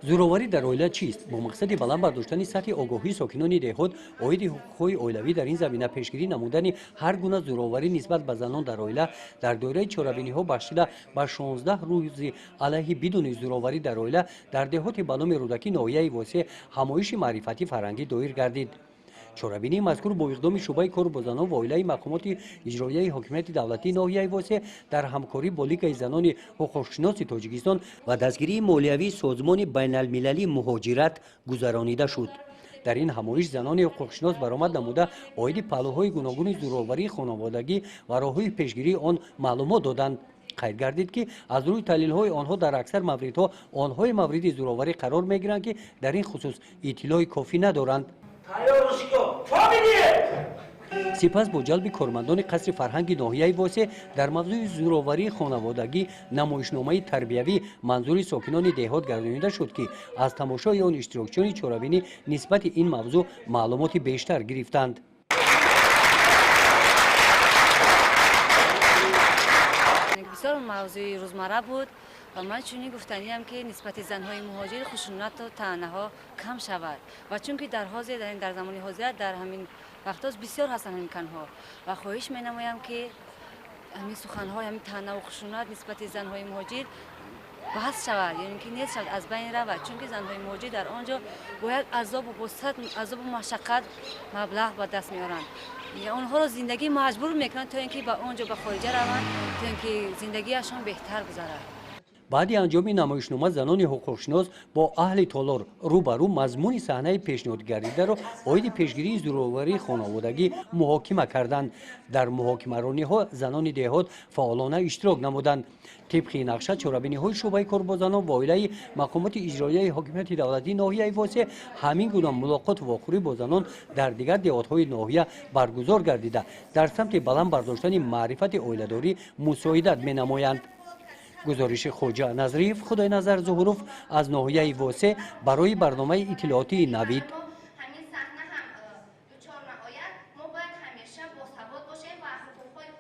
зӯроварӣ дар оила чист? Бо мақсади баланд бардоштани сатҳи огоҳии сокинони деҳот оиди ҳуқуқҳои оилавӣ дар ин замина пешгирӣ намудани ҳар гуна зӯроварӣ нисбат ба занон дар оила дар доираи чорабиниҳо бахшида ба 16 рӯзи алайҳи бидуни зӯроварӣ дар оила дар деҳоти баломи рӯдакӣ ноҳияи восеъ ҳамоиши маърифатӣ фарҳангӣ доир гардид. чорабинии мазкур бо иқдоми шӯъбаи кору бо занон ва оилаи мақомоти иҷроияи ҳокимияти давлатии ноҳияи восеъ дар ҳамкорӣ бо Лигаи занони ҳуқуқшиноси Тоҷикистон ва дастгирии молиявии Созмони байналмилалии муҳоҷират гузаронида шуд. дар ин ҳамоиш занони ҳуқуқшинос баромад намуда оиди паҳлӯҳои гуногуни зӯроварии хонаводагӣ ва роҳҳои пешгирии он маълумот доданд. қайд гардид ки аз рӯи таҳлилҳои онҳо дар аксар мавридҳо онҳои мавриди зӯроварӣ қарор мегиранд ки дар ин хусус иттилои кофӣ надоранд. сипас бо ҷалби кормандони қасри фарҳанги ноҳияи восеъ дар мавзӯи зӯроварии хонаводагӣ намоишномаи тарбиявӣ манзури сокинони деҳот гардонида шуд ки аз тамошои он иштирокчиёни чорабинӣ нисбати ин мавзӯъ маълумоти бештар гирифтанд. бисёр мавзӯи рӯзмарра буд ва ман чунин гуфтаниям ки нисбати занҳои муҳоҷир хушунату таънаҳо кам шавад ва чунки дар замони ҳозир дар ҳамин вақтоз бисёр ҳастанд имканҳо ва хоҳиш менамоям ки ҳамин суханҳои ҳамин таънаву хушунат нисбати занҳои муҳоҷир баҳс шавад, яъне ки нест шавад, аз байн равад, чунки занҳои муҳоҷир дар он ҷо бо як азобу машаққат маблағ ба даст меоранд. онҳоро зиндагӣ маҷбур мекунанд то ин ки ба он ҷо ба хориҷа раванд, то ин ки зиндагиашон беҳтар гузарад. баъди анҷоми намоишнома занони ҳуқуқшинос бо аҳли толор рӯ ба рӯ мазмуни саҳнаи пешниҳодгардидаро оиди пешгирии зӯроварии хонаводагӣ муҳокима карданд. дар муҳокимарониҳо занони деҳот фаъолона иштирок намуданд. тибқи нақша чорабиниҳои шӯъбаи кор бо занон ва оилаи мақомоти иҷроияи ҳокимияти давлатии ноҳияи восеъ ҳамин гуна мулоқоту вохӯрӣ бо занон дар дигар деҳотҳои ноҳия баргузор гардида дар самти баланд бардоштани маърифати оиладорӣ мусоидат менамоянд. гузориши хоҷа назриев, худойназар зуҳуров аз ноҳияи восеъ барои барномаи иттилоотии Навид.